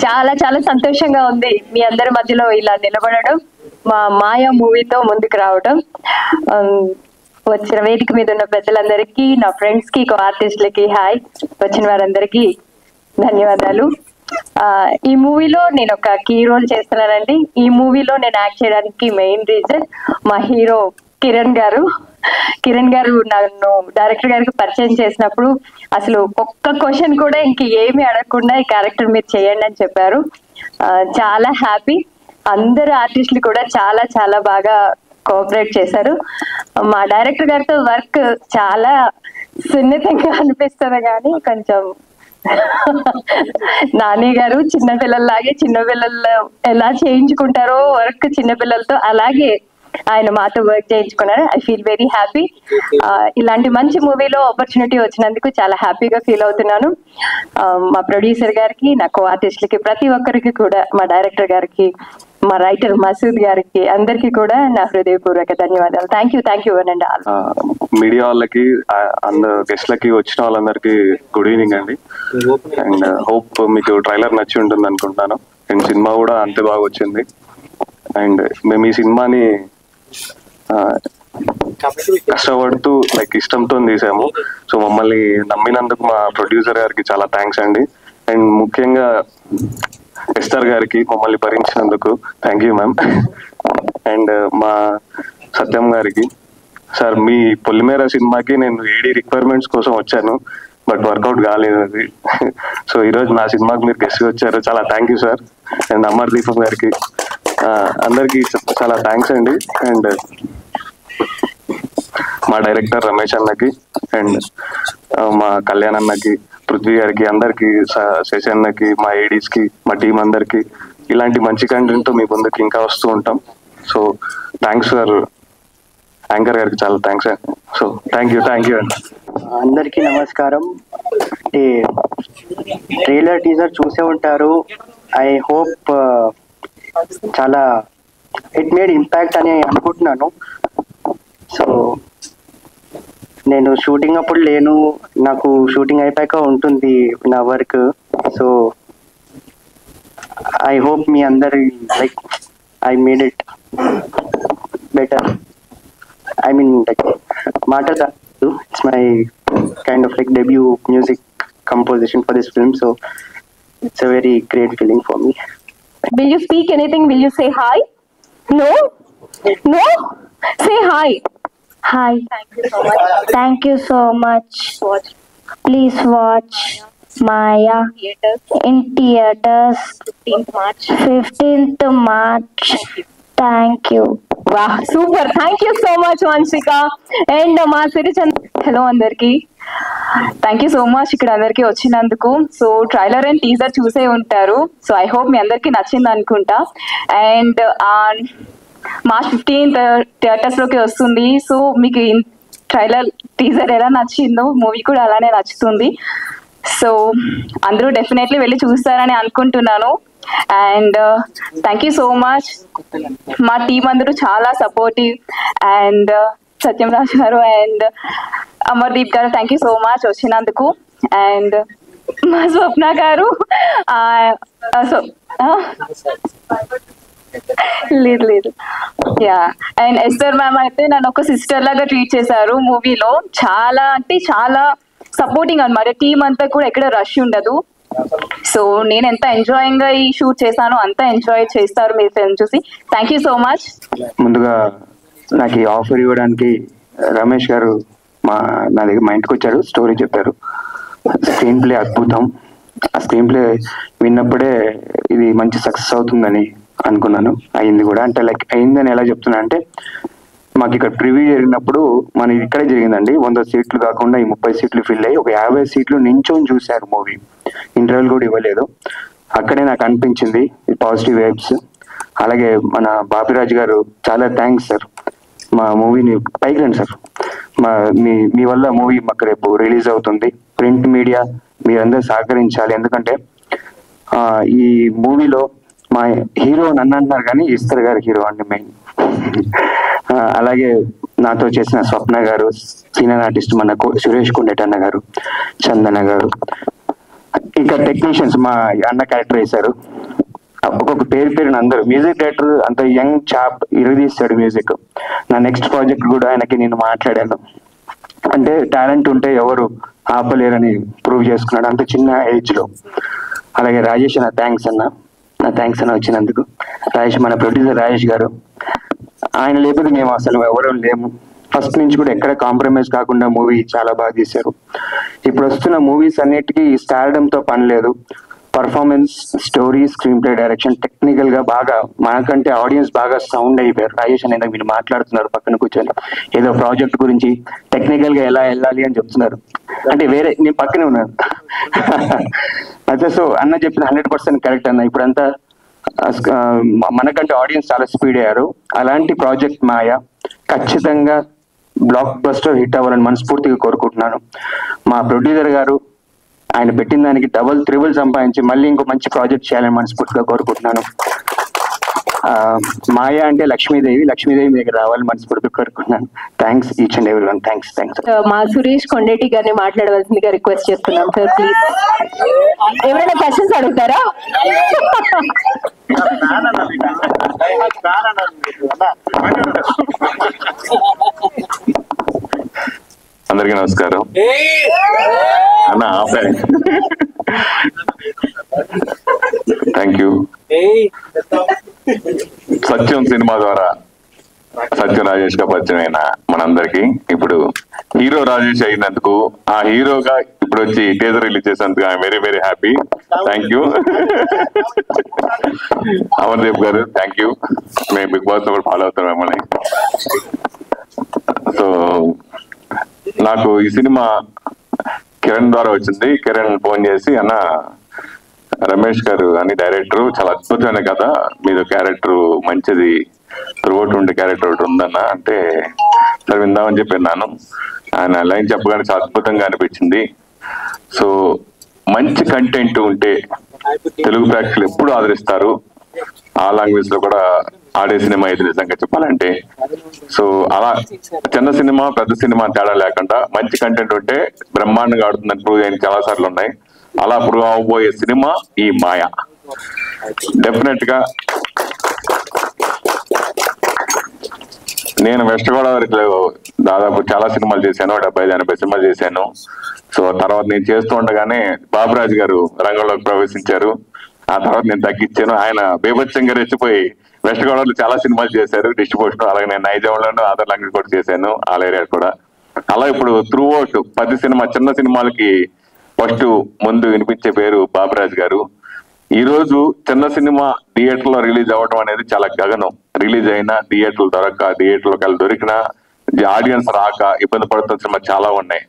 చాలా చాలా సంతోషంగా ఉంది మీ అందరి మధ్యలో ఇలా నిలబడడం, మా మాయా మూవీతో ముందుకు రావడం. వచ్చిన వేదిక మీద ఉన్న పెద్దలందరికీ, నా ఫ్రెండ్స్ కి, కో ఆర్టిస్టులకి హాయ్, వచ్చిన వారందరికీ ధన్యవాదాలు. ఈ మూవీలో నేను ఒక కీ రోల్ చేస్తున్నానండి. ఈ మూవీలో నేను యాక్ట్ చేయడానికి మెయిన్ రీజన్ మా హీరో కిరణ్ గారు. కిరణ్ గారు నన్ను డైరెక్టర్ గారికి పరిచయం చేసినప్పుడు అసలు ఒక్క క్వశ్చన్ కూడా ఇంక ఏమి అడగకుండా ఈ క్యారెక్టర్ మీరు చేయండి అని చెప్పారు. చాలా హ్యాపీ. అందరు ఆర్టిస్టులు కూడా చాలా చాలా బాగా కోఆపరేట్ చేశారు. మా డైరెక్టర్ గారితో వర్క్ చాలా సున్నితంగా అనిపిస్తుంది, కానీ కొంచెం నాని గారు చిన్నపిల్లల్లాగే, చిన్నపిల్లలు ఎలా చేయించుకుంటారో వర్క్ చిన్నపిల్లలతో, అలాగే ఆయన మాతో వర్క్ చేయించుకున్నారు. I feel very happy. ఇలాంటి మంచి మూవీలో ఆపర్చునిటీ వచ్చినందుకు చాలా హ్యాపీగా ఫీల్ అవుతున్నాను. మా ప్రొడ్యూసర్ గారికి, నా కో ఆర్టిస్టులకి, ప్రతి ఒక్కరికి కూడా, మా డైరెక్టర్ గారికి, మా రైటర్ మసూద్ గారికి, అందరికీ కూడా నా హృదయపూర్వక ధన్యవాదాలు. Thank you and all. Media వాళ్ళకి, గెస్ట్లకి, వచ్చిన వాళ్ళందరికీ గుడ్ ఈవినింగ్ అండి. అండ్ హోప్ మీకు ట్రైలర్ నచ్చి ఉంటుంది అనుకుంటున్నాను. అండ్ సినిమా కూడా అంతే బాగా వచ్చింది. అండ్ మేము ఈ సినిమాని కష్టపడుతూ ఇష్టంతో తీసాము. సో మమ్మల్ని నమ్మినందుకు మా ప్రొడ్యూసర్ గారికి చాలా థ్యాంక్స్ అండి. అండ్ ముఖ్యంగా ఎస్టర్ గారికి మమ్మల్ని భరించినందుకు థ్యాంక్ యూ మ్యామ్. అండ్ మా సత్యం గారికి, సార్ మీ పొలిమేర సినిమాకి నేను ఏడీ రిక్వైర్మెంట్స్ కోసం వచ్చాను, బట్ వర్కౌట్ కాలేదు అది. సో ఈరోజు నా సినిమాకి మీరు గెస్ట్ వచ్చారు, చాలా thank you sir. And Amar దీపం గారికి, అందరికి చాలా థ్యాంక్స్ అండి. అండ్ మా డైరెక్టర్ రమేష్ అన్నకి, అండ్ మా కళ్యాణ్ అన్నకి, పృథ్వీ గారికి, అందరికి, శశి అన్నకి, మా ఏడీస్ కి, మా టీం అందరికి, ఇలాంటి మంచి కంటెంట్ తో మీ ముందుకి ఇంకా వస్తూ ఉంటాం. సో థ్యాంక్స్ ఫర్ యాంకర్ గారికి చాలా థ్యాంక్స్ అండి. సో థ్యాంక్ యూ అండి. అందరికీ నమస్కారం. ట్రైలర్ టీజర్ చూసే ఉంటారు. ఐ హోప్ చాలా ఇట్ మేడ్ ఇంపాక్ట్ అని అనుకుంటున్నాను. సో నేను షూటింగ్ అప్పుడు లేను, నాకు షూటింగ్ అయిపోయాక ఉంటుంది నా వర్క్. సో ఐ హోప్ మీ అందరి I made it better. I mean మాటలు కాదు, it's my kind of debut music composition for this film, so it's a very great feeling for me. Will you speak anything? Will you say hi? No? Say hi. Hi. Thank you so much. Thank you so much. Please watch Maya in theaters 15th March. Thank you. Wow, super. Thank you so much, Vanshika. And మా సిరిచంద్, hello అందరికి, thank you so much ఇక్కడ అందరికి వచ్చినందుకు. So trailer and teaser చూసే ఉంటారు. So I hope మీ అందరికి నచ్చింది అనుకుంటా. అండ్ March 15th థియేటర్స్ లోకి వస్తుంది. సో మీకు ట్రైలర్ టీజర్ ఎలా నచ్చిందో మూవీ కూడా అలానే నచ్చుతుంది. సో అందరూ డెఫినెట్లీ వెళ్ళి చూస్తారని అనుకుంటున్నాను. And thank you so much. మా టీం అందరూ చాలా సపోర్టివ్. అండ్ సత్యం రాజు గారు అండ్ అమర్దీప్ గారు, థ్యాంక్ యూ సో మచ్ వచ్చినందుకు. అండ్ మా స్వప్న గారు, లేదు యా. అండ్ ఎస్టర్ మ్యామ్ అయితే నన్ను ఒక సిస్టర్ లాగా ట్రీట్ చేశారు మూవీలో. చాలా అంటే చాలా సపోర్టింగ్ అనమాట. టీం అంతా కూడా ఎక్కడ రష్ ఉండదు. సో నేను ఎంత ఎంజాయింగ్ గా ఈ షూట్ చేశానో అంత ఎంజాయ్ చేస్తారు మీరు ఫిల్మ్ చూసి. Thank you so much. ముందుగా నాకు ఈ ఆఫర్ ఇవ్వడానికి రమేష్ గారు నా దగ్గర మా ఇంటికి వచ్చారు, స్టోరీ చెప్పారు. స్క్రీన్ ప్లే అద్భుతం. ఆ స్క్రీన్ ప్లే విన్నప్పుడే ఇది మంచి సక్సెస్ అవుతుందని అనుకున్నాను. అయింది కూడా. అంటే అయిందని ఎలా చెప్తున్నా అంటే, మాకు ఇక్కడ ప్రివ్యూ జరిగినప్పుడు మన ఇక్కడే జరిగిందండి. 100 సీట్లు కాకుండా ఈ 30 సీట్లు ఫిల్ అయ్యి ఒక 50 సీట్లు నించొని చూశారు మూవీ. ఇంటర్వ్యూలు కూడా ఇవ్వలేదు. అక్కడే నాకు అనిపించింది పాజిటివ్ వైబ్స్. అలాగే మన బాపిరాజు గారు, చాలా థ్యాంక్స్ సార్. మా మూవీని పైకి రండి సార్. మీ వల్ల మూవీ మాకు రేపు రిలీజ్ అవుతుంది. ప్రింట్ మీడియా మీరందరూ సహకరించాలి. ఎందుకంటే ఈ మూవీలో మా హీరో నన్ను అంటున్నారు కానీ ఈశ్వర్ గారి హీరో అండి మెయిన్. అలాగే నాతో చేసిన స్వప్న గారు, సీనియర్ ఆర్టిస్ట్ మన సురేష్ కుండేటన్న గారు, చందన గారు, ఇంకా టెక్నీషియన్స్ మా అన్న క్యారెక్టర్ వేశారు. ఒక్కొక్క పేరున అందరూ. మ్యూజిక్ డైరెక్టర్ అంత యంగ్ చాప్ ఇరగదీస్తాడు మ్యూజిక్. నా నెక్స్ట్ ప్రాజెక్ట్ కూడా ఆయనకి నేను మాట్లాడాను. అంటే టాలెంట్ ఉంటే ఎవరు ఆపలేరని ప్రూవ్ చేసుకున్నాడు అంత చిన్న ఏజ్ లో. అలాగే రాజేష్ నా థ్యాంక్స్ అన్న వచ్చినందుకు. రాజేష్ మన ప్రొడ్యూసర్ రాజేష్ గారు, ఆయన లేకపోతే మేము అసలు ఎవరూ లేము. ఫస్ట్ నుంచి కూడా ఎక్కడ కాంప్రమైజ్ కాకుండా మూవీ చాలా బాగా తీశారు. ఇప్పుడు వస్తున్న మూవీస్ అన్నిటికీ స్టార్డమ్ తో పని లేదు. Performance, story, screen play, direction technical గా బాగా మనకంటే ఆడియన్స్ బాగా సౌండ్ అయిపోయారు. రాజేష్ అనేది మీరు మాట్లాడుతున్నారు పక్కన కూర్చొని, ఏదో ప్రాజెక్ట్ గురించి టెక్నికల్ గా ఎలా వెళ్ళాలి అని చెప్తున్నారు. అంటే వేరే నేను పక్కనే ఉన్నాను. అదే సో అన్న చెప్పిన 100% కరెక్ట్ అన్న. ఇప్పుడంతా మనకంటే ఆడియన్స్ చాలా స్పీడ్ అయ్యారు. అలాంటి ప్రాజెక్ట్ మాయ ఖచ్చితంగా బ్లాక్ బస్టర్ హిట్ అవ్వాలని మనస్ఫూర్తిగా కోరుకుంటున్నాను. మా ప్రొడ్యూసర్ గారు ఆయన పెట్టిన దానికి డబుల్ త్రిబుల్ సంపాదించి మళ్ళీ ఇంకో మంచి ప్రాజెక్ట్ చేయాలని మనస్ఫూర్తిగా కోరుకుంటున్నాను. మాయా అంటే లక్ష్మీదేవి మీ దగ్గర రావాలని మనస్ఫూర్తిగా కోరుకుంటున్నాను. Thanks each and every one. Thanks. మా సురేష్ కొండేటి గారిని మాట్లాడవలసిందిగా రిక్వెస్ట్ చేస్తున్నాం సార్, ప్లీజ్. ఎవరైనా క్వశ్చన్స్ అడుగుతారా? అందరికీ నమస్కారం అన్న. Thank you. సత్యం సినిమా ద్వారా సత్యం రాజేష్ గా పరిచయం అయిన మనందరికి ఇప్పుడు హీరో రాజేష్ అయినందుకు, ఆ హీరోగా ఇప్పుడు వచ్చి టీజర్ రిలీజ్ చేసినందుకు I'm very very happy. Thank you. Amardeep గారు థ్యాంక్ యూ. మేము బిగ్ బాస్ కూడా ఫాలో అవుతాం మిమ్మల్ని. సో నాకు ఈ సినిమా కిరణ్ ద్వారా వచ్చింది. కిరణ్ ఫోన్ చేసి, అన్న రమేష్ గారు అని డైరెక్టర్ చాలా అద్భుతమైన కథ, మీద క్యారెక్టర్ మంచిది, త్రూఅవుట్ ఉండే క్యారెక్టర్ ఒకటి ఉందన్న అంటే సరే విందామని చెప్పిన్నాను. ఆయన లైన్ చెప్పగానే చాలా అద్భుతంగా అనిపించింది. సో మంచి కంటెంట్ ఉంటే తెలుగు ప్రేక్షకులు ఎప్పుడు ఆదరిస్తారు. ఆ లాంగ్వేజ్ లో కూడా ఆడే సినిమా ఇది నిజంగా చెప్పాలంటే. సో అలా చిన్న సినిమా పెద్ద సినిమా తేడా లేకుండా మంచి కంటెంట్ ఉంటే బ్రహ్మాండంగా ఆడుతుందని ప్రూవ్ అయిన చాలా సార్లు ఉన్నాయి. అలా ప్రూవ్ అవబోయే సినిమా ఈ మాయ. డెఫినెట్ గా నేను వెస్ట్ గోదావరిలో దాదాపు చాలా సినిమాలు చేశాను, 75-80 సినిమాలు చేశాను. సో తర్వాత నేను చేస్తూ ఉండగానే బాబురాజు గారు రంగంలోకి ప్రవేశించారు. ఆ తర్వాత నేను తగ్గించాను. ఆయన బీభత్సంగా రెచ్చిపోయి వెస్ట్ గోదావరిలో చాలా సినిమాలు చేశారు డిస్ట్రిబ్యూషన్. అలాగే నేను నైజాంలోనూ ఆధార్ లాంగ్వేజ్ కూడా చేశాను, ఆల్ ఏరియా కూడా. అలా ఇప్పుడు త్రూ అవుట్ 10 సినిమా చిన్న సినిమాలకి ఫస్ట్ ముందు వినిపించే పేరు బాబురాజు గారు. ఈ రోజు చిన్న సినిమా థియేటర్ లో రిలీజ్ అవ్వడం అనేది చాలా గగనం. రిలీజ్ అయినా థియేటర్లు థియేటర్లోకి వెళ్ళి దొరికినా ఆడియన్స్ రాక ఇబ్బంది పడుతున్న సినిమా చాలా ఉన్నాయి.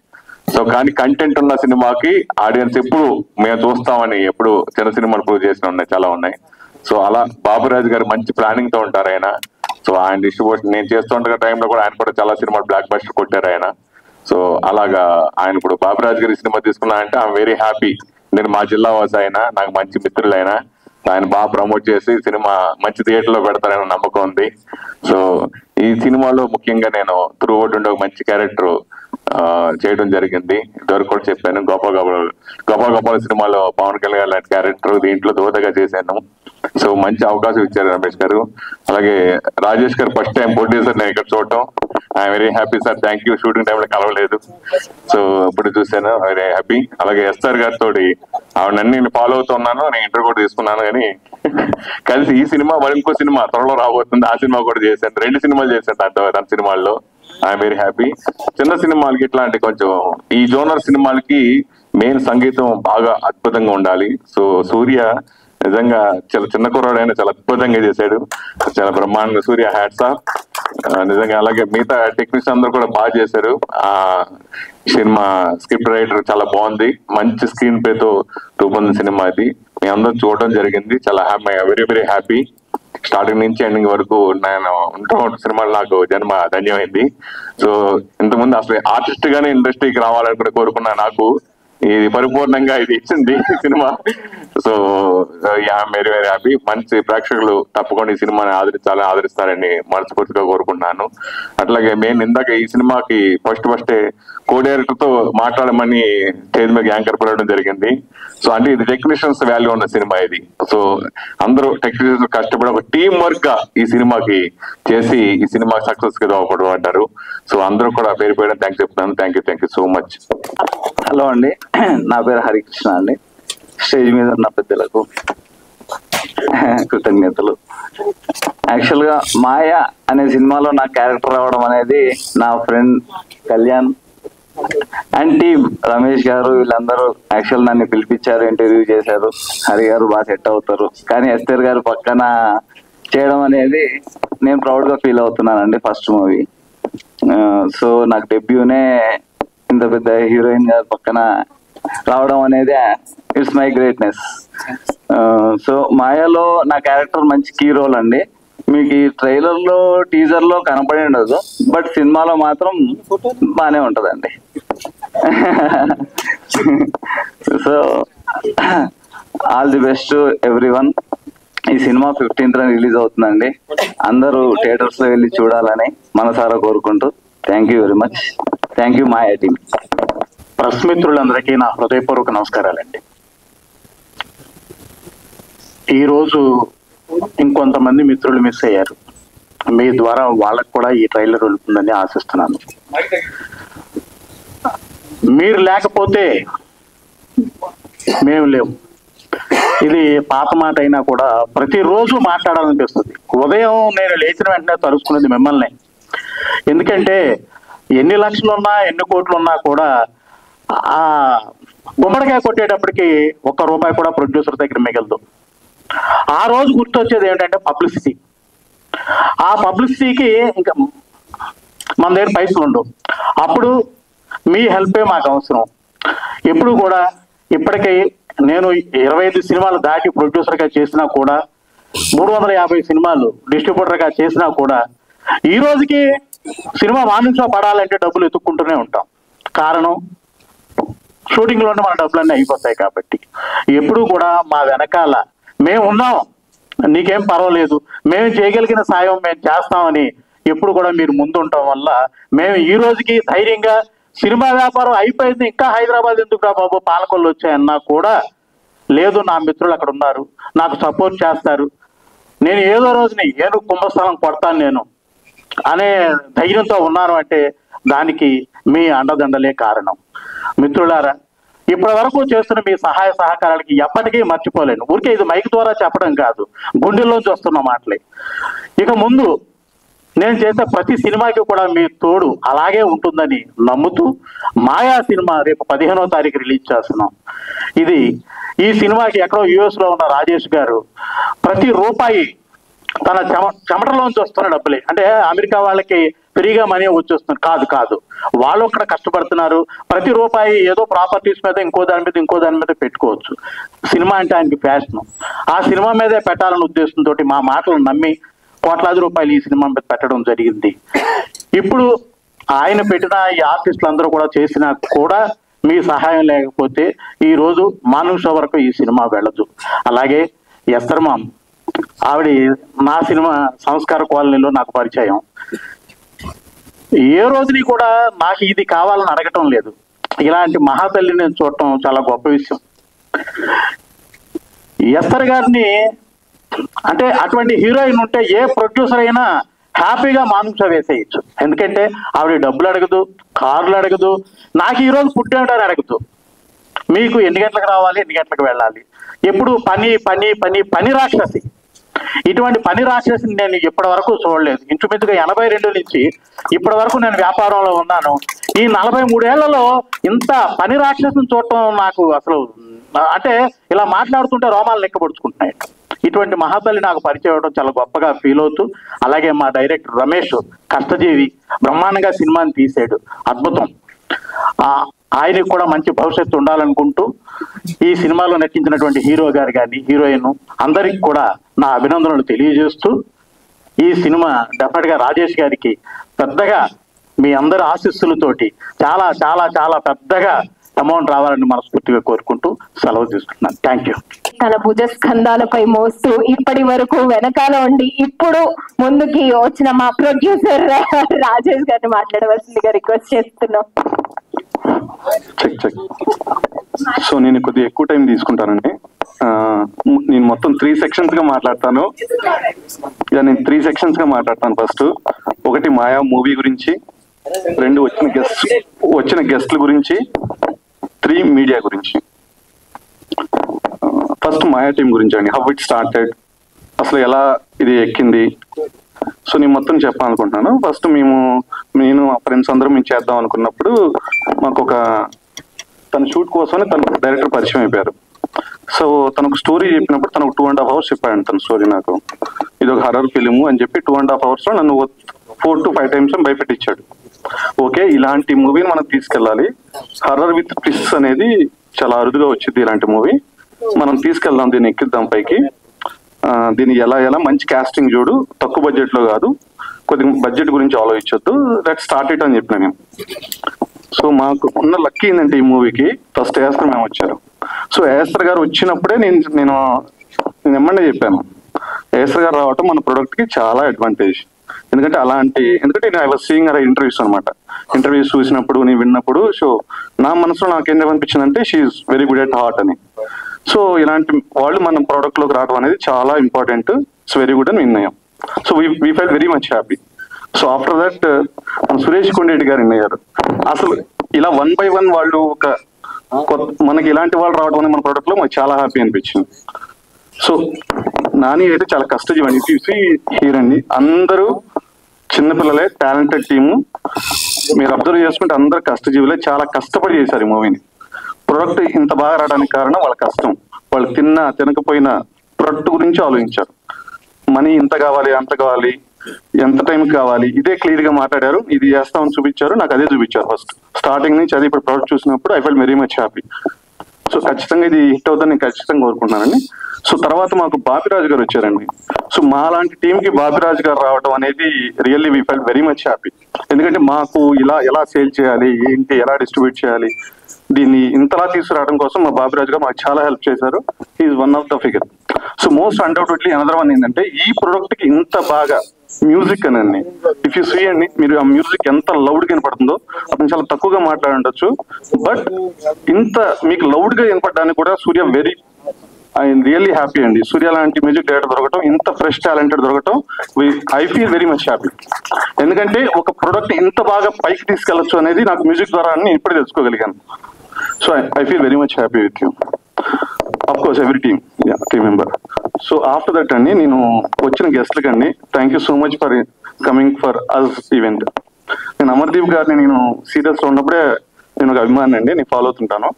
సో కానీ కంటెంట్ ఉన్న సినిమాకి ఆడియన్స్ ఎప్పుడు మేము చూస్తామని ఎప్పుడు చిన్న సినిమాలు ప్రూవ్ చేసిన ఉన్నాయి, చాలా ఉన్నాయి. సో అలా బాబురాజు గారు మంచి ప్లానింగ్ తో ఉంటారు ఆయన. సో ఆయన డిస్ట్రిబ్యూషన్ నేను చేస్తుంటే టైంలో కూడా ఆయన కూడా చాలా సినిమాలు బ్లాక్ బస్టర్ కొట్టారు ఆయన. సో అలాగా ఆయన ఇప్పుడు బాబురాజు గారి సినిమా తీసుకున్నా అంటే ఐఎమ్ వెరీ హ్యాపీ. నేను మా జిల్లా వాసి అయినా, నాకు మంచి మిత్రులైనా ఆయన బాగా ప్రమోట్ చేసి సినిమా మంచి థియేటర్ లో పెడతారని నమ్మకం ఉంది. సో ఈ సినిమాలో ముఖ్యంగా నేను త్రూ అవుట్ ఉండే ఒక మంచి క్యారెక్టర్ చేయడం జరిగింది. ఇదివరకు కూడా చెప్పాను, గోపాల సినిమాలో పవన్ కళ్యాణ్ లాంటి క్యారెక్టర్ దీంట్లో దోతగా చేశాను. సో మంచి అవకాశం ఇచ్చారు రమేష్ గారు. అలాగే రాజేష్ గారు ఫస్ట్ టైం ప్రొడ్యూసర్ నేను ఇక్కడ చూడటం I'm very happy sir. Thank you. Shooting టైంలో కలవలేదు, సో ఇప్పుడు చూశాను, వెరీ హ్యాపీ. అలాగే ఎస్ఆర్ గారితో ఆవిడన్నీ నేను ఫాలో అవుతున్నాను, నేను ఇంటర్వ్యూ కూడా తీసుకున్నాను. కానీ కలిసి ఈ సినిమా మరి ఇంకో సినిమా త్వరలో రాబోతుంది, ఆ సినిమా కూడా చేశాను. 2 సినిమాలు చేశాను తన సినిమాల్లో. I'm very happy. చిన్న సినిమాలకి ఇట్లాంటి కొంచెం ఈ జోనర్ సినిమాలకి మెయిన్ సంగీతం బాగా అద్భుతంగా ఉండాలి. సో సూర్య నిజంగా చాలా చిన్న కుర్రాడైనా చాలా అద్భుతంగా చేశాడు, చాలా బ్రహ్మాండంగా. సూర్య హ్యాట్స్ ఆఫ్ నిజంగా. అలాగే మిగతా టెక్నీషియన్ అందరూ కూడా బాగా చేశారు. ఆ సినిమా స్క్రిప్ట్ రైటర్ చాలా బాగుంది, మంచి స్క్రీన్ ప్లే తో రూపొందిన సినిమా ఇది. మీ అందరూ చూడడం జరిగింది, చాలా happy, very very happy. Starting నుంచి ఎండింగ్ వరకు నేను ఉంటున్న సినిమాలు నాకు జన్మ ధన్యమైంది. సో ఇంతకుముందు అసలు ఆర్టిస్ట్ గానే ఇండస్ట్రీకి రావాలని కూడా కోరుకున్నా. నాకు ఇది పరిపూర్ణంగా ఇది ఇచ్చింది cinema. So very very happy. మంచి ప్రేక్షకులు తప్పకుండా ఈ సినిమాని ఆదరిస్తారని మనస్ఫూర్తిగా కోరుకుంటున్నాను. అట్లాగే మెయిన్ ఇందాక ఈ సినిమాకి ఫస్ట్ కో డైరెక్టర్ తో మాట్లాడమని స్టేజ్ మీద యాంకర్ పడడం జరిగింది. సో అంటే ఇది టెక్నీషియన్స్ వాల్యూ ఉన్న సినిమా ఇది. సో అందరూ టెక్నీషియన్స్ కష్టపడి ఒక టీం వర్క్ గా ఈ సినిమాకి చేసి ఈ సినిమా సక్సెస్ గా దోహదపడ్డారు. సో అందరూ కూడా పేరు పేరు థ్యాంక్స్ చెప్తున్నాను. Thank you so much. Hello అండి, నా పేరు హరికృష్ణ అండి. స్టేజ్ మీద ఉన్న పెద్దలకు కృతజ్ఞతలు. యాక్చువల్ గా మాయ అనే సినిమాలో నా క్యారెక్టర్ రావడం అనేది నా friend Kalyan and team Ramesh గారు వీళ్ళందరూ యాక్చువల్ నన్ను పిలిపించారు, ఇంటర్వ్యూ చేశారు. హరి గారు బాగా సెట్ అవుతారు, కానీ ఎస్తర్ గారు పక్కన చేయడం అనేది నేను ప్రౌడ్ గా ఫీల్ అవుతున్నానండి. ఫస్ట్ మూవీ, సో నాకు డెబ్యూనే ఇంత పెద్ద హీరోయిన్ గారు పక్కన రావడం అనేది ఇట్స్ మై గ్రేట్నెస్. సో మాయాలో నా క్యారెక్టర్ మంచి కీ రోల్ అండి. మీకు ఈ ట్రైలర్ లో టీజర్ లో కనపడి ఉండదు, బట్ సినిమాలో మాత్రం బానే ఉంటదండి. So all the best everyone. ఈ సినిమా 15th రిలీజ్ అవుతుందండి. అందరూ థియేటర్స్ లో వెళ్ళి చూడాలని మనసారా కోరుకుంటూ thank you very much. Thank you Maya team. Press మిత్రులందరికీ నా హృదయపూర్వక నమస్కారాలండి. ఈరోజు ఇంకొంతమంది మిత్రులు మిస్ అయ్యారు. మీ ద్వారా వాళ్ళకు కూడా ఈ ట్రైలర్ వెళ్తుందని ఆశిస్తున్నాను. మీరు లేకపోతే మేము లేవు. ఇది పాత మాట అయినా కూడా ప్రతిరోజు మాట్లాడాలనిపిస్తుంది. ఉదయం నేను లేచిన వెంటనే తలుచుకునేది మిమ్మల్ని. ఎందుకంటే ఎన్ని లక్షలు ఉన్నా ఎన్ని కోట్లు ఉన్నా కూడా ఆ గుమ్మడికాయ కొట్టేటప్పటికి ₹1 కూడా ప్రొడ్యూసర్ దగ్గర మిగలదు. ఆ రోజు గుర్తొచ్చేది ఏంటంటే పబ్లిసిటీ. ఆ పబ్లిసిటీకి ఇంకా మన దగ్గర పైసలు ఉండవు. అప్పుడు మీ హెల్పే మాకు అవసరం. ఎప్పుడు కూడా ఇప్పటికీ నేను 25 సినిమాలు దాటి ప్రొడ్యూసర్గా చేసినా కూడా, 350 సినిమాలు డిస్ట్రిబ్యూటర్గా చేసినా కూడా, ఈ రోజుకి సినిమా మానించో పడాలంటే డబ్బులు ఎత్తుక్కుంటూనే ఉంటాం. కారణం షూటింగ్లోనే మన డబ్బులన్నీ అయిపోతాయి. కాబట్టి ఎప్పుడు కూడా మా వెనకాల మేము ఉన్నాం, నీకేం పర్వాలేదు, మేము చేయగలిగిన సాయం మేము చేస్తామని ఎప్పుడు కూడా మీరు ముందుండటం వల్ల మేము ఈ రోజుకి ధైర్యంగా సినిమా వ్యాపారం అయిపోయింది, ఇంకా హైదరాబాద్ ఎందుకు రా బాబు పాలకొల్లు వచ్చాయన్నా కూడా లేదు, నా మిత్రులు అక్కడ ఉన్నారు, నాకు సపోర్ట్ చేస్తారు, నేను ఏదో రోజుని ఏనుగు కుంభస్థలం కొడతాను నేను అనే ధైర్యంతో ఉన్నాను అంటే దానికి మీ అండదండలే కారణం. మిత్రులారా, ఇప్పటి వరకు చేస్తున్న మీ సహాయ సహకారాలకి ఎప్పటికీ మర్చిపోలేను. ఊరికే ఇది మైక్ ద్వారా చెప్పడం కాదు, గుండెల్లోంచి వస్తున్న మాటలే. ఇక ముందు నేను చేసే ప్రతి సినిమాకి కూడా మీ తోడు అలాగే ఉంటుందని నమ్ముతూ మాయా సినిమా రేపు 15వ తారీఖు రిలీజ్ చేస్తున్నాం. ఈ సినిమాకి ఎక్కడో US లో ఉన్న రాజేష్ గారు ప్రతి రూపాయి తన చెమటలోంచి వస్తున్న డబ్బులే. అంటే అమెరికా వాళ్ళకి ఫ్రీగా మనీ వచ్చేస్తుంది కాదు, వాళ్ళు అక్కడ కష్టపడుతున్నారు. ప్రతి రూపాయి ఏదో ప్రాపర్టీస్ మీద ఇంకో దాని మీద పెట్టుకోవచ్చు. సినిమా అంటే ఆయనకి ఫ్యాషన్. ఆ సినిమా మీదే పెట్టాలనే ఉద్దేశంతో మా మాటలు నమ్మి కోట్లాది రూపాయలు ఈ సినిమా మీద పెట్టడం జరిగింది. ఇప్పుడు ఆయన పెట్టిన ఈ ఆర్టిస్టులు అందరూ కూడా చేసినా కూడా మీ సహాయం లేకపోతే ఈ రోజు మార్నింగ్ షో వరకు ఈ సినిమా వెళ్ళదు. అలాగే ఎస్తర్ మామ్, ఆవిడ నా సినిమా సంస్కార కాలనీలో నాకు పరిచయం. ఏ రోజుని కూడా నాకు ఇది కావాలని అడగటం లేదు. ఇలాంటి మహాతల్లిని నేను చూడటం చాలా గొప్ప విషయం. ఎస్తర్ గారిని అంటే అటువంటి హీరోయిన్ ఉంటే ఏ ప్రొడ్యూసర్ అయినా హ్యాపీగా మానుష వేసేయచ్చు. ఎందుకంటే ఆవిడ డబ్బులు అడగదు, కార్లు అడగదు, నాకు ఈరోజు ఫుడ్ ఏమిటని అడగదు, మీకు ఎన్ని గంటలకు రావాలి, ఎన్ని గంటలకు వెళ్ళాలి, ఎప్పుడు పని పని పని పని రాక్షసి. ఇటువంటి పని రాక్షసిని నేను ఇప్పటి వరకు చూడలేదు. ఇంచుమించుగా 82 నుంచి ఇప్పటి వరకు నేను వ్యాపారంలో ఉన్నాను. ఈ 43 ఏళ్లలో ఇంత పని రాక్షసిని చూడటం నాకు అసలు అంటే ఇలా మాట్లాడుతుంటే రోమాలు లెక్కపడుచుకుంటున్నాయి. ఇటువంటి మహాతల్లి నాకు పరిచయం అవడం చాలా గొప్పగా ఫీల్ అవుతూ, అలాగే మా డైరెక్టర్ రమేష్ కష్టజీవి బ్రహ్మాండంగా సినిమాని తీసాడు, అద్భుతం. ఆయనకు కూడా మంచి భవిష్యత్తు ఉండాలనుకుంటూ ఈ సినిమాలో నటించినటువంటి హీరో గారు కానీ హీరోయిన్ అందరికి కూడా నా అభినందనలు తెలియజేస్తూ, ఈ సినిమా డెఫినెట్ గా రాజేష్ గారికి పెద్దగా మీ అందరి ఆశీస్సులతోటి చాలా చాలా చాలా పెద్దగా అమౌంట్ రావాలని మనస్ఫూర్తిగా కోరుకుంటూ సెలవు తీసుకుంటున్నాను. Thank you. తన భుజ స్కంధాలపై మోస్తూ ఇప్పటి వరకు వెనకాల ఉండి ఇప్పుడు ముందుకి వచ్చిన మా ప్రొడ్యూసర్ రాజేష్ గారిని మాట్లాడవలసిందిగా రిక్వెస్ట్ చేస్తున్నాం. చెక్. సో నేను కొద్దిగా ఎక్కువ టైం తీసుకుంటానండి. నేను మొత్తం 3 sections గా మాట్లాడతాను. నేను 3 sections గా మాట్లాడతాను. ఫస్ట్ ఒకటి మాయా మూవీ గురించి, 2 వచ్చిన గెస్ట్ల గురించి, 3 మీడియా గురించి. ఫస్ట్ మాయా టీం గురించి అండి. హౌ ఇట్ స్టార్టెడ్, అసలు ఎలా ఇది ఎక్కింది. సో నేను మొత్తం చెప్పాలనుకుంటున్నాను. ఫస్ట్ నేను మా ఫ్రెండ్స్ అందరం మేము చేద్దాం అనుకున్నప్పుడు మాకు తన షూట్ కోసమని తన డైరెక్టర్ పరిచయం అయిపోయారు. సో తనకు స్టోరీ చెప్పినప్పుడు తనకు 2.5 hours చెప్పాడు తన స్టోరీ. నాకు ఇది ఒక హర్రర్ ఫిలిము అని చెప్పి 2.5 hours లో నన్ను 4 to 5 times భయపెట్టించాడు. ఓకే, ఇలాంటి మూవీని మనం తీసుకెళ్ళాలి, హర్రర్ విత్ ట్విస్ట్ అనేది చాలా అరుదుగా వచ్చింది ఇలాంటి మూవీ, మనం తీసుకెళ్దాం, దీన్ని ఎక్కిద్దాం పైకి, దీన్ని ఎలా మంచి కాస్టింగ్ చూడు, తక్కువ బడ్జెట్ లో కాదు, కొద్దిగా బడ్జెట్ గురించి ఆలోచించొద్దు, లెట్స్ స్టార్ట్ ఇట్ అని చెప్పిన నేను. సో మాకు ఉన్న లక్కీ ఏంటంటే ఈ మూవీకి ఫస్ట్ ఏస్తర్ మేము వచ్చారు. సో ఏస్తర్ గారు వచ్చినప్పుడే నేను ఎమ్మండే చెప్పాను, ఏస్తర్ గారు రావటం మన ప్రొడక్ట్ కి చాలా అడ్వాంటేజ్. ఎందుకంటే నేను ఐ వాజ్ సీయింగ్ ఇంటర్వ్యూస్ అనమాట. ఇంటర్వ్యూస్ చూసినప్పుడు నేను విన్నప్పుడు సో నా మనసులో నాకేమనిపించిందంటే she is very good at heart అని. సో ఇలాంటి వాళ్ళు మన ప్రోడక్ట్ లోకి రావడం అనేది చాలా ఇంపార్టెంట్, ఇట్స్ వెరీ గుడ్ అని విన్నాం. So we fell very much happy. So after that మన సురేష్ కొండేటి గారు విన్నారు. అసలు ఇలా 1 by 1 వాళ్ళు మనకి ఇలాంటి వాళ్ళు రావడం అనేది మన ప్రోడక్ట్ లో మాకు చాలా హ్యాపీ అనిపించింది. సో నాని అయితే చాలా కష్టజీవి అండి. చూసి హీరండి, అందరూ చిన్నపిల్లలే, టాలెంటెడ్ టీము. మీరు అబ్జర్వ్ చేసుకుంటే అందరు కష్టజీవులే, చాలా కష్టపడి చేశారు ఈ మూవీని. ప్రొడక్ట్ ఇంత బాగా రావడానికి కారణం వాళ్ళ కష్టం. వాళ్ళు తినకపోయినా ప్రొడక్ట్ గురించి ఆలోచించారు. మనీ ఇంత కావాలి, అంత కావాలి, ఎంత టైం కావాలి, ఇదే క్లియర్ గా మాట్లాడారు. ఇది చేస్తామని చూపించారు, నాకు అదే చూపించారు ఫస్ట్ స్టార్టింగ్ నుంచి. అది ఇప్పుడు ప్రొడక్ట్ చూసినప్పుడు I fell very much happy. So ఖచ్చితంగా ఇది హిట్ అవుతుందని నేను ఖచ్చితంగా కోరుకుంటున్నానండి. సో తర్వాత మాకు బాపిరాజు గారు వచ్చారండి. సో మా లాంటి టీమ్ కి బాపిరాజు గారు రావడం అనేది really we fell very much happy. ఎందుకంటే మాకు ఎలా సేల్ చేయాలి, ఏంటి, ఎలా డిస్ట్రిబ్యూట్ చేయాలి, దీన్ని ఇంతలా తీసుకురావడం కోసం మా బాపిరాజు గారు మాకు చాలా హెల్ప్ చేశారు. He's one of the figure. So most undoubtedly another one ఏంటంటే ఈ ప్రొడక్ట్ కి ఇంత బాగా మ్యూజిక్ అనండి, ఇఫ్ యూ సీ అండి, మీరు ఆ మ్యూజిక్ ఎంత లౌడ్ గా వినపడుతుందో, అతను చాలా తక్కువగా మాట్లాడుండొచ్చు, బట్ ఇంత మీకు లౌడ్ గా వినపడడానికి కూడా సూర్య వెరీ రియల్లీ హ్యాపీ అండి. సూర్య లాంటి మ్యూజిక్ డైరెక్టర్ దొరకటం, ఇంత ఫ్రెష్ టాలెంటెడ్ దొరకటం, I feel very much happy. ఎందుకంటే ఒక ప్రొడక్ట్ ఇంత బాగా పైకి తీసుకెళ్లొచ్చు అనేది నాకు మ్యూజిక్ ద్వారా నేను ఇప్పుడే తెలుసుకోగలిగాను. So I feel very much happy with you, of course every team member. So after that అండి, నేను వచ్చిన గెస్ట్లకి అండి thank you so much for coming for us event. నేను అమర్దీప్ గారిని నేను సీరియస్ లో ఉన్నప్పుడే నేను ఒక అభిమాని అండి, నేను ఫాలో అవుతుంటాను.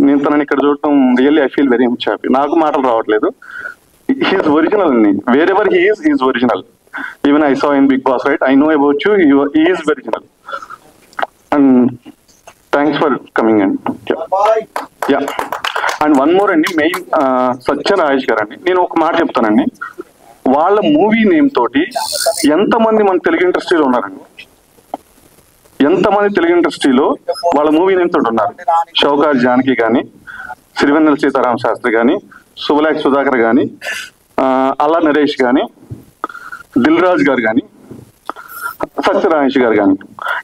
నేను తనని ఇక్కడ చూడటం really I feel very much happy. నాకు మాటలు రావట్లేదు. హీఈస్ ఒరిజినల్ అండి, wherever he's original. Even I saw in Bigg Boss, right, I know about you, he's original. And thanks for coming అండి. యా, అండ్ వన్ మోర్ అండి, main Satya Rajesh garu అండి. నేను ఒక మాట చెప్తానండి, వాళ్ళ మూవీ నేమ్ తోటి ఎంతమంది మన తెలుగు ఇండస్ట్రీలో ఉన్నారండి, ఎంతమంది తెలుగు ఇండస్ట్రీలో వాళ్ళ మూవీ నేమ్ తోటి ఉన్నారు. షౌకార్ జానకి కానీ, సిరివెన్నెల సీతారామ శాస్త్రి కానీ, శుభలేఖ సుధాకర్ కానీ, అల్లా నరేష్ కానీ, దిల్ రాజు గారు కానీ, సత్యరాజేష్ గారు కానీ,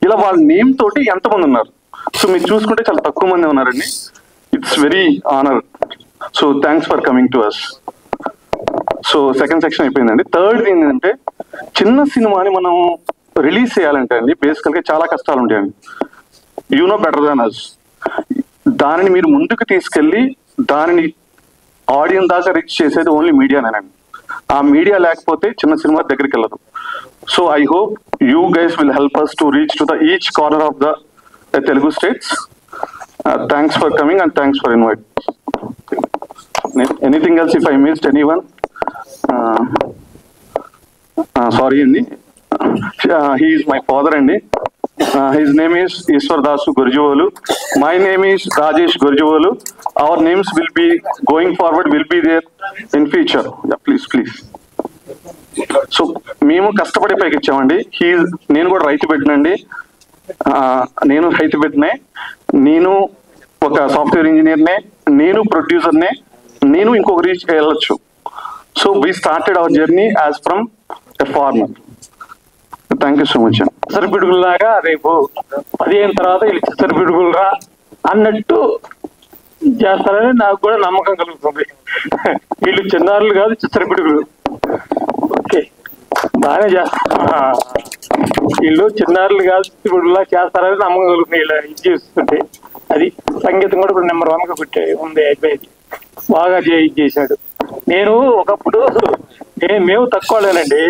ఇలా వాళ్ళ నేమ్ తోటి ఎంతమంది ఉన్నారు. సో మీరు చూసుకుంటే చాలా తక్కువ మంది ఉన్నారండి. It's very honour. So thanks for coming to us. So second section అయిపోయిందండి. థర్డ్ ఏంటంటే, చిన్న సినిమాని మనం రిలీజ్ చేయాలంటే అండి బేసికల్ గా చాలా కష్టాలు ఉంటాయండి. యూ నో బెటర్ దాన్ అస్. దానిని మీరు ముందుకు తీసుకెళ్లి దానిని ఆడియన్స్ దాకా రీచ్ చేసేది ఓన్లీ మీడియానేనండి. ఆ మీడియా లేకపోతే చిన్న సినిమా దగ్గరికి వెళ్ళదు. So I hope you guys will help us to reach to the each corner of the Telugu states. Thanks for coming and thanks for invite. Anything else if I missed anyone? Sorry Andi. He is my father Andi. His name is Ishwar Dasu Gurjuvolu. My name is Rajesh Gurjuvolu. Our names will be going forward, will be there in future. Yeah, please. So మేము కష్టపడి పైకి ఇచ్చామండి. నేను కూడా రైతు పెట్టినండి, నేను ఒక software ఇంజనీర్నే, నేను ప్రొడ్యూసర్నే, నేను ఇంకొక రీచ్ వెళ్ళొచ్చు. So we started our journey as from a farmer. Thank you so much. చిచ్చరపిడుగుల్లాగా రేపు 15 తర్వాత వీళ్ళు చిచ్చరపిడుగులరా అన్నట్టు చేస్తారని నాకు కూడా నమ్మకం కలుగుతుంది. వీళ్ళు చిన్నారులు కాదు, చిచ్చరపిడుగులు. ఓకే, బాగానే చేస్తారు. వీళ్ళు చిన్నారులు కాదు, చిచ్చరపిడుగులా చేస్తారని నమ్మకం కలుగుతుంది వీళ్ళు ఇది చేస్తుంటే. అది సంగీతం కూడా ఇప్పుడు నెంబర్ 1గా పెట్టే ఉంది. అయిపోయింది, బాగా చేశాడు. నేను ఒకప్పుడు మేము తక్కువలేనండి.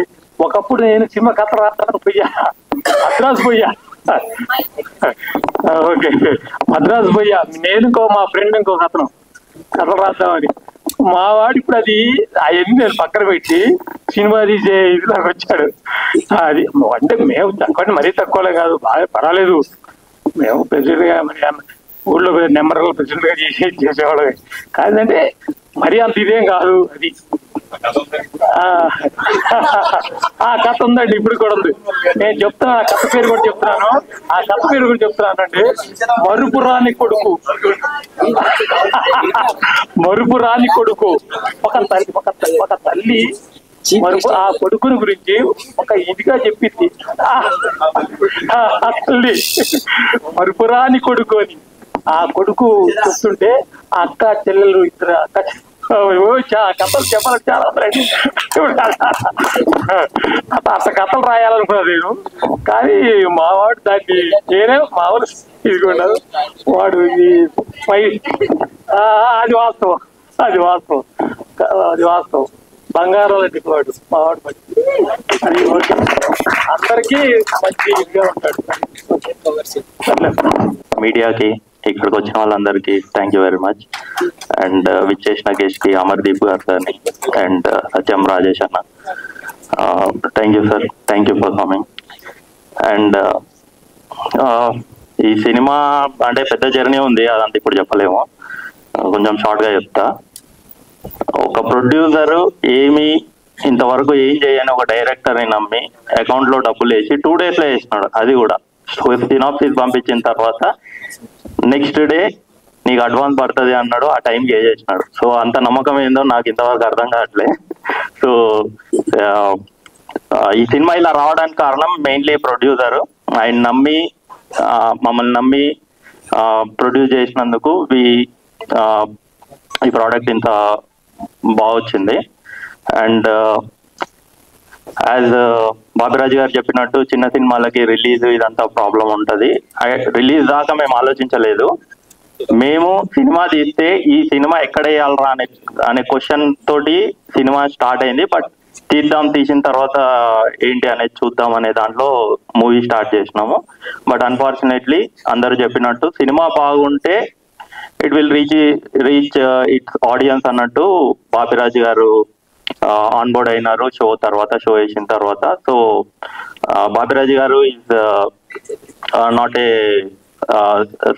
ఒకప్పుడు నేను సినిమా కథ రాస్తాను పోయా, మద్రాసు పోయా. ఓకే, మద్రాసు పోయా. నేను మా ఫ్రెండ్ ఇంకొక అతను కథ రాద్దామని. మా వాడు ఇప్పుడు అది అవన్నీ నేను పక్కన పెట్టి సినిమా తీసే ఇదిలాగా వచ్చాడు. అది అంటే మేము తక్కువ, మరీ తక్కువలే కాదు, బాగా పర్వాలేదు. మేము ప్రెసిడెంట్ గా మరి ఊళ్ళో నెంబర్ ప్రెసిడెంట్ గా చేసేవాళ్ళమే కాదంటే మరీ అంత ఇదేం కాదు. అది ఆ కథ ఉందండి, ఇప్పుడు కూడా ఉంది. నేను చెప్తున్నా, ఆ కథ పేరు కూడా చెప్తున్నాను. ఆ కథ పేరు కూడా చెప్తున్నానండి. మరుపురాని కొడుకు. మరుపురాని కొడుకు. ఒక తల్లి మరుపు ఆ కొడుకుని గురించి ఒక ఇదిగా చెప్పింది. ఆ తల్లి మరుపురాని కొడుకు అని. ఆ కొడుకు చెప్తుంటే ఆ అక్క చెల్లెలు ఇద్దరు కథలు చెప్పాలి చాలా అంత కథలు రాయాలనుకున్నా నేను. కానీ మావాడు దాన్ని నేనే మావాడు ఇదికున్నాడు. వాడు అది వాస్తవం, అది వాస్తవం, అది వాస్తవం. బంగారం లాంటి వాడు మావాడు. అది ఓకే, అందరికీ మంచి ఇదిగా ఉంటాడు. మీడియాకి ఇక్కడికి వచ్చిన వాళ్ళందరికీ thank you very much. And విచ్చేసిన గెస్ట్ కి అమర్దీప్ గారిని అండ్ సత్యం రాజేష్ అన్న, thank you sir, thank you for coming. And ఈ సినిమా అంటే పెద్ద జర్నీ ఉంది, అదంతా ఇప్పుడు చెప్పలేము, కొంచెం షార్ట్ గా చెప్తా. ఒక ప్రొడ్యూసర్ ఇంతవరకు ఏం చేయని ఒక డైరెక్టర్ ని నమ్మి అకౌంట్ లో డబ్బులు వేసి 2 days లో వేసినాడు. అది కూడా సినాప్సిస్ పంపించిన తర్వాత నెక్స్ట్ డే నీకు అడ్వాన్స్ పడుతుంది అన్నాడు, ఆ టైంకి వేసేసినాడు. సో అంత నమ్మకం ఏందో నాకు ఇంతవరకు అర్థం కావట్లే. సో ఈ సినిమా ఇలా రావడానికి కారణం మెయిన్లీ ప్రొడ్యూసర్. ఆయన నమ్మి మమ్మల్ని నమ్మి ప్రొడ్యూస్ చేసినందుకు ఈ ప్రోడక్ట్ ఇంత బాగా వచ్చింది. అండ్ యాజ్ బాబిరాజు గారు చెప్పినట్టు చిన్న సినిమాలకి రిలీజ్ ఇదంతా ప్రాబ్లం ఉంటుంది. రిలీజ్ దాకా మేము ఆలోచించలేదు. మేము సినిమా తీస్తే ఈ సినిమా ఎక్కడ వేయాలరా అనే క్వశ్చన్ తోటి సినిమా స్టార్ట్ అయింది. బట్ తీసిన తర్వాత ఏంటి అనేది చూద్దాం అనే దాంట్లో మూవీ స్టార్ట్ చేసినాము. బట్ అన్ఫార్చునేట్లీ అందరూ చెప్పినట్టు సినిమా బాగుంటే it will reach its audience అన్నట్టు బాపిరాజు గారు ఆన్ బోర్డ్ అయినారు షో వేసిన తర్వాత. సో బాపిరాజు గారు is not a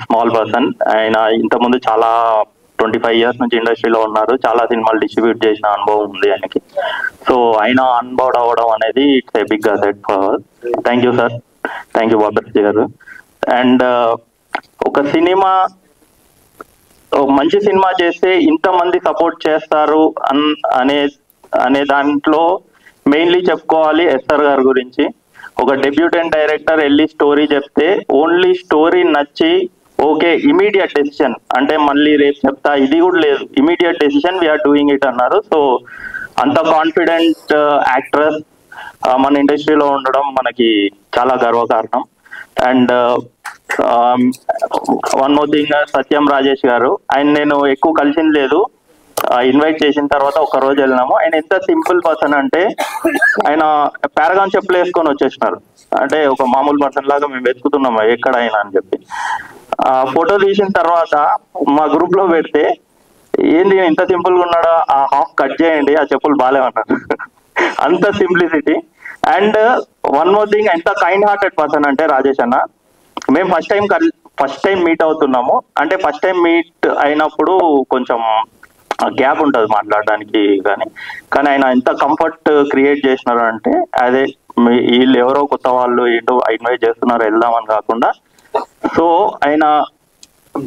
small person. ఆయన ఇంతకుముందు చాలా 25 years నుంచి ఇండస్ట్రీలో ఉన్నారు, చాలా సినిమాలు డిస్ట్రిబ్యూట్ చేసిన అనుభవం ఉంది ఆయనకి. సో ఆయన అన్బోర్డ్ అవ్వడం అనేది it's a big asset for. Thank you sir, thank you Bapiraju garu. And ఒక మంచి సినిమా చేస్తే ఇంతమంది సపోర్ట్ చేస్తారు అనే దాంట్లో మెయిన్లీ చెప్పుకోవాలి ఎస్ఆర్ గారి గురించి. ఒక డెబ్యూటెంట్ డైరెక్టర్ వెళ్ళి స్టోరీ చెప్తే ఓన్లీ స్టోరీ నచ్చి ఓకే ఇమీడియట్ డెసిషన్, అంటే మళ్ళీ రేపు చెప్తా ఇది కూడా లేదు, immediate decision we're doing it అన్నారు. సో అంత కాన్ఫిడెంట్ యాక్ట్రెస్ మన ఇండస్ట్రీలో ఉండడం మనకి చాలా గర్వకారణం. And one more thing, Satyam Rajesh garu, ఆయన నేను ఎక్కువ కలిసింది లేదు, ఇన్వైట్ చేసిన తర్వాత ఒక రోజు వెళ్ళినాము. ఆయన ఎంత సింపుల్ పర్సన్ అంటే ఆయన పారాగాన్ చెప్పులు వేసుకొని వచ్చేసినారు. అంటే ఒక మామూలు పర్సన్ లాగా మేము వెతుకుతున్నాము ఎక్కడ అయినా అని చెప్పి. ఫోటో తీసిన తర్వాత మా గ్రూప్ లో పెడితే ఏంది ఇంత సింపుల్ గా ఉన్నాడా, ఆ హాఫ్ కట్ చేయండి, ఆ చెప్పులు బాగాలేమన్నారు. అంత simplicity. And one more thing, ఎంత కైండ్ హార్టెడ్ పర్సన్ అంటే రాజేష్ అన్న, మేము ఫస్ట్ టైం మీట్ అవుతున్నాము. అంటే ఫస్ట్ టైం మీట్ అయినప్పుడు కొంచెం గ్యాప్ ఉంటుంది మాట్లాడడానికి, కానీ ఆయన ఎంత కంఫర్ట్ క్రియేట్ చేసినారు అంటే అదే వీళ్ళు ఎవరో కొత్త వాళ్ళు ఏంటో ఇన్వైట్ చేస్తున్నారు వెళ్దామని కాకుండా. సో ఆయన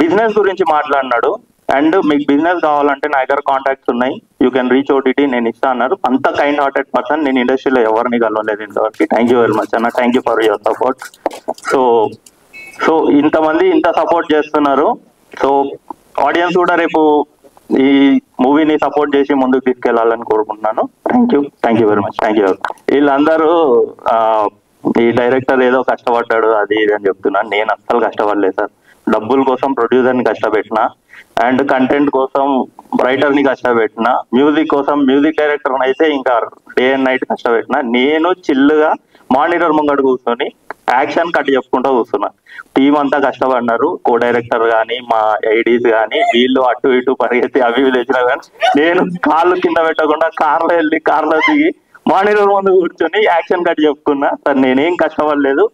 బిజినెస్ గురించి మాట్లాడినాడు. అండ్ మీకు బిజినెస్ కావాలంటే నా దగ్గర కాంటాక్ట్స్ ఉన్నాయి, యూ కెన్ రీచ్ ఓటీటీ, నేను ఇస్తా అన్నారు. అంత కైండ్ హార్టెడ్ పర్సన్. నేను ఇండస్ట్రీలో ఎవరిని కలవలేదు ఇంతవరకు. థ్యాంక్ యూ వెరీ మచ్ అన్న, thank you for your support. So ఇంతమంది ఇంత సపోర్ట్ చేస్తున్నారు. సో ఆడియన్స్ కూడా రేపు ఈ మూవీని సపోర్ట్ చేసి ముందుకు తీసుకెళ్లాలని కోరుకుంటున్నాను. Thank you very much. Thank you. వీళ్ళందరూ ఈ డైరెక్టర్ ఏదో కష్టపడ్డాడు అది ఇది అని చెప్తున్నాను. నేను అస్సలు కష్టపడలేదు సార్. డబ్బుల కోసం ప్రొడ్యూసర్ని కష్టపెట్టిన, అండ్ కంటెంట్ కోసం రైటర్ని కష్టపెట్టిన, మ్యూజిక్ కోసం మ్యూజిక్ డైరెక్టర్ అయితే ఇంకా డే అండ్ నైట్ కష్టపెట్టిన. నేను చిల్లుగా మానిటర్ ముంగడు కూర్చొని యాక్షన్ కట్ చెప్పుకుంటూ కూర్చున్నా. టీం అంతా కష్టపడినారు, కో డైరెక్టర్ కానీ మా ఐడీస్ కానీ, వీళ్ళు అటు ఇటు పరిగెత్తి అవి తెచ్చినా కానీ నేను కాళ్ళు కింద పెట్టకుండా కార్లో వెళ్ళి కార్లో దిగి మానిటర్ ముందు కూర్చొని యాక్షన్ కట్ చెప్పుకున్నా. సార్ నేనేం కష్టపడలేదు.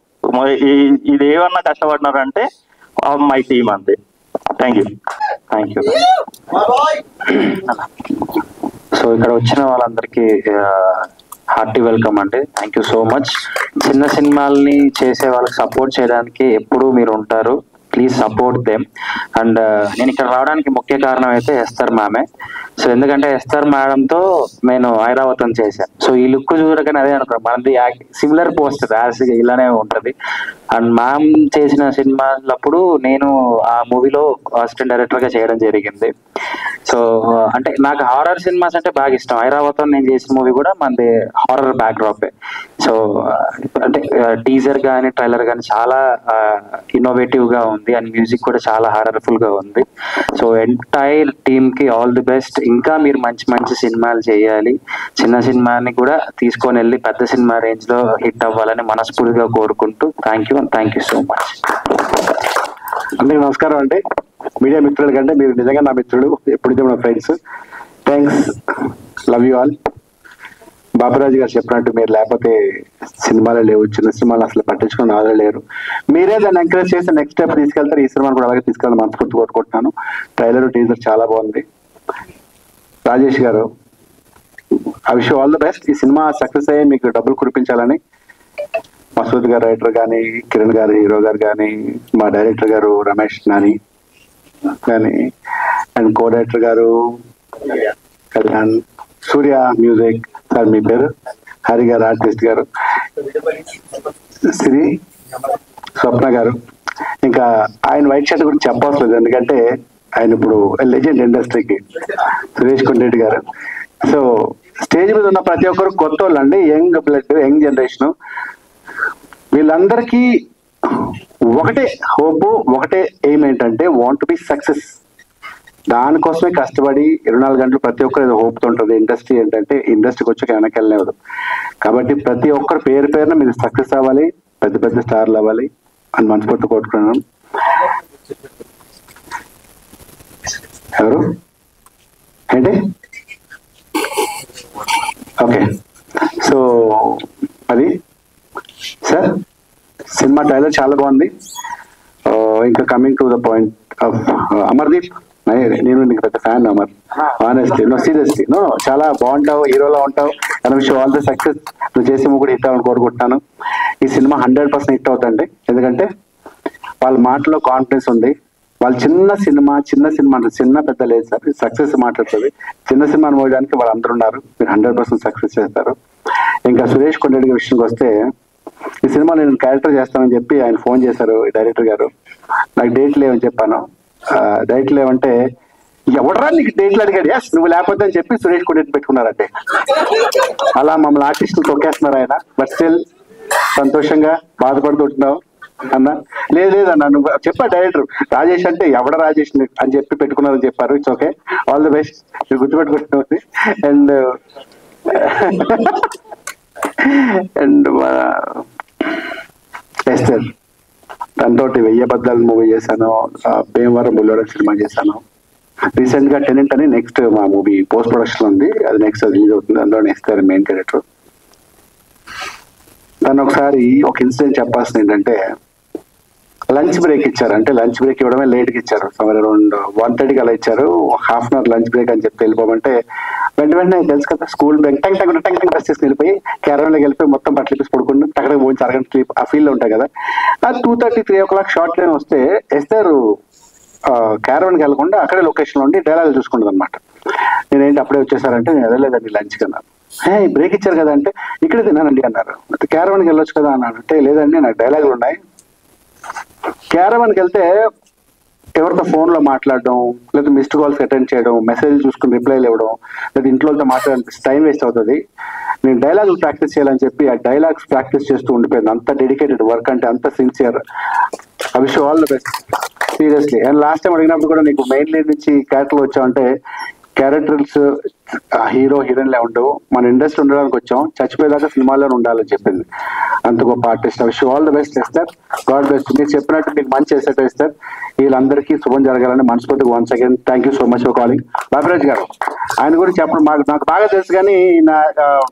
ఇది ఏమన్నా కష్టపడినారంటే మై టీమ్ అంతే. Thank you. సో ఇక్కడ వచ్చిన వాళ్ళందరికీ హార్టీ వెల్కమ్ అండి. Thank you so much. చిన్న సినిమాల్ని చేసే వాళ్ళకి సపోర్ట్ చేయడానికి ఎప్పుడూ మీరు ఉంటారు. Please support them. అండ్ నేను ఇక్కడ రావడానికి ముఖ్య కారణం అయితే ఎస్తర్ మ్యామే. సో ఎందుకంటే ఎస్తర్ మేడంతో నేను ఐరావతం చేశాను. సో ఈ లుక్ చూడగానే అదే అనుకున్నాను, మనది సిమిలర్ పోస్టర్ యాజ్ ఇలానే ఉంటుంది. అండ్ మ్యామ్ చేసిన సినిమాలప్పుడు నేను ఆ మూవీలో అసిస్టెంట్ డైరెక్టర్ గా చేయడం జరిగింది. సో అంటే నాకు హారర్ సినిమాస్ అంటే బాగా ఇష్టం. ఐరావతం నేను చేసిన మూవీ కూడా మనది హారర్ బ్యాక్డ్రాపే. సో అంటే టీజర్ కానీ ట్రైలర్ కానీ చాలా ఇన్నోవేటివ్ గా ఉంది, అండ్ మ్యూజిక్ కూడా చాలా హారర్ఫుల్ గా ఉంది. సో ఎంటైర్ టీమ్ కి ఆల్ ది బెస్ట్. ఇంకా మీరు మంచి మంచి సినిమాలు చేయాలి. చిన్న సినిమాని కూడా తీసుకొని వెళ్ళి పెద్ద సినిమా రేంజ్ లో హిట్ అవ్వాలని మనస్ఫూర్తిగా కోరుకుంటూ థ్యాంక్ యూ సో మచ్. అందరికీ నమస్కారం అండి. మీడియా మిత్రుల కంటే మీరు నిజంగా నా మిత్రులు, ఎప్పుడు నా friends. Thanks, love you all. Baburaju గారు చెప్పినట్టు మీరు లేకపోతే సినిమాలే లేవు, చిన్న సినిమాలు అసలు పట్టించుకుని ఆదరణ లేరు. మీరే దాన్ని ఎంకరేజ్ చేసి నెక్స్ట్ స్టెప్ తీసుకెళ్తారు. ఈ సినిమాను కూడా అలాగే తీసుకెళ్ళాలని మనస్ఫూర్తి కోరుకుంటున్నాను. ట్రైలర్ టీజర్ చాలా బాగుంది. రాజేష్ గారు, I wish all the best. ఈ సినిమా సక్సెస్ అయ్యి మీకు డబ్బులు కురిపించాలని మసూద్ గారు రైటర్ కానీ, కిరణ్ గారు హీరో గారు కానీ, మా డైరెక్టర్ గారు రమేష్ నాని కానీ, అండ్ కో డైరెక్టర్ గారు కళ్యాణ్, సూర్య మ్యూజిక్ సార్, మీ పేరు హరి గారు, ఆర్టిస్ట్ గారు శ్రీ స్వప్న గారు, ఇంకా ఆయన వైట్ షర్ట్ గురించి చెప్పవలసిన లేదు ఎందుకంటే ఆయన ఇప్పుడు లెజెండ్ ఇండస్ట్రీకి, సురేష్ కొండరెడ్డి గారు. సో స్టేజ్ మీద ఉన్న ప్రతి ఒక్కరు కొత్త వాళ్ళు అండి, యంగ్ బ్లడ్, యంగ్ జనరేషన్. వీళ్ళందరికీ ఒకటే హోప్, ఒకటే ఎయిమ్ ఏంటంటే వాంట్ టు బి సక్సెస్. దానికోసమే కష్టపడి 24 గంటలు ప్రతి ఒక్కరు ఏదో హోప్తో ఉంటుంది. ఇండస్ట్రీ ఏంటంటే ఇండస్ట్రీకి వచ్చాక వెనక్కి వెళ్ళలేదు. కాబట్టి ప్రతి ఒక్కరు పేరు పేరున మీరు సక్సెస్ అవ్వాలి, పెద్ద పెద్ద స్టార్లు అవ్వాలి అని మనస్ఫూర్తి కోరుకున్నాను. ఎవరు ఏంటి? ఓకే, సో అది సార్ సినిమా ట్రైలర్ చాలా బాగుంది. ఇంకా coming to the point of Amardeep, నేను నీకు పెద్ద fan Amar. Honestly, no seriously, no చాలా బాగుంటావు, హీరోలో ఉంటావు. And wish all the success. నువ్వు చేసే మూవీ కూడా హిట్ అవ్వాలని కోరుకుంటున్నాను. ఈ సినిమా 100% హిట్ అవుతుంది. ఎందుకంటే వాళ్ళ మాటలో కాన్ఫిడెన్స్ ఉంది. వాళ్ళు చిన్న సినిమా అంటే చిన్న పెద్ద లేదు సార్, సక్సెస్ మాట్లాడుతుంది. చిన్న సినిమా మోయడానికి వాళ్ళు అందరూ ఉన్నారు. మీరు 100% సక్సెస్ చేస్తారు. ఇంకా సురేష్ కొండరెడ్డి విషయానికి వస్తే, ఈ సినిమా నేను క్యారెక్టర్ చేస్తానని చెప్పి ఆయన ఫోన్ చేశారు డైరెక్టర్ గారు. నాకు డేట్ లేవని చెప్పాను. డేట్ లేవంటే ఎవడరా నీకు డేట్లు అడిగాడు, ఎస్ నువ్వు లేకపోతే అని చెప్పి సురేష్ కొండరెడ్డి పెట్టుకున్నారంటే. అలా మమ్మల్ని ఆర్టిస్టులు తొక్కేస్తున్నారు ఆయన. బట్ స్టిల్ సంతోషంగా బాధపడుతుంటున్నావు అన్న. లేదన్నా నువ్వు చెప్పా డైరెక్టర్ రాజేష్ అంటే ఎవడ రాజేష్ అని చెప్పి పెట్టుకున్నారని చెప్పారు. It's okay, all the best. మీరు గుర్తుపెట్టుకుంటుంది. అండ్ ఎస్టర్ తనతోటి 1000 అబద్ధాలు మూవీ చేశాను, భీమవరం బుల్లోడ సినిమా చేశాను. రీసెంట్ గా టెనెంట్ అని నెక్స్ట్ మా మూవీ పోస్ట్ ప్రొడక్షన్ ఉంది, అది నెక్స్ట్ రిలీజ్ అవుతుంది. అందులో ఎస్టర్ మెయిన్ క్యారెక్టర్. తను ఒకసారి ఒక ఇన్సిడెంట్ చెప్పాల్సింది ఏంటంటే, లంచ్ బ్రేక్ ఇచ్చారు. అంటే లంచ్ బ్రేక్ ఇవ్వడమే లేట్కి ఇచ్చారు. అరౌండ్ 1:30కి అలా ఇచ్చారు. ½ అవర్ లంచ్ బ్రేక్ అని చెప్పి వెళ్ళిపోమంటే వెంటనే తెలుసు కదా స్కూల్ బ్రేక్ టంక్ డ్రెస్ చేసుకుని వెళ్ళిపోయి క్యారన్లోకి వెళ్ళిపోయి మొత్తం బట్టలు ఇప్పేసి పడుకుంటూ అక్కడ పోయి అరగంట స్లీప్ ఆ ఫీల్ ఉంటాయి కదా. 2:30, 3 o'clock షార్ట్ ట్రైన్ వస్తే ఎస్తారు క్యారవన్కి వెళ్ళకుండా అక్కడే లొకేషన్లో ఉండి డైలాగ్ చూసుకుంటుంది అనమాట. నేనేంటి అప్పుడే వచ్చేసారంటే నేను వెళ్ళలేదండి లంచ్కి అన్నారు. బ్రేక్ ఇచ్చారు కదా అంటే ఇక్కడే తిన్నానండి అన్నారు. క్యారవన్కి వెళ్ళొచ్చు కదా అన్నాడు. అంటే లేదండి నాకు డైలాగులు ఉన్నాయి. క్యారవన్కి వెళ్తే ఎవరితో ఫోన్లో మాట్లాడడం, లేదా మిస్డ్ కాల్స్ అటెండ్ చేయడం, మెసేజ్ చూసుకుని రిప్లైలు ఇవ్వడం, లేదా ఇంట్లోతో మాట్లాడాలని టైం వేస్ట్ అవుతుంది. నేను డైలాగులు ప్రాక్టీస్ చేయాలని చెప్పి ఆ డైలాగ్స్ ప్రాక్టీస్ చేస్తూ ఉండిపోయింది. అంత డెడికేటెడ్ వర్క్ అంటే, అంత sincere. I wish you all the best seriously. And last time అడిగినప్పుడు కూడా నీకు మెయిన్ లీడ్ నుంచి క్యారెక్టర్లు వచ్చావంటే క్యారెక్టర్స్ హీరో హీరోయిన్లే ఉండవు, మన ఇండస్ట్రీ ఉండడానికి వచ్చాం, చచ్చిపోయేదాకా సినిమాలోనే ఉండాలని చెప్పింది. అంత గొప్ప artist. Wish all the best ఇస్తారు. God best. మీరు చెప్పినట్టు మీకు మంచి ఎసెట్ ఇస్తారు. వీళ్ళందరికీ శుభం జరగాలని మనస్ఫూర్తిగా once again thank you so much for calling. Babiraj గారు ఆయన గురించి చెప్పడం నాకు బాగా తెలుసు, కానీ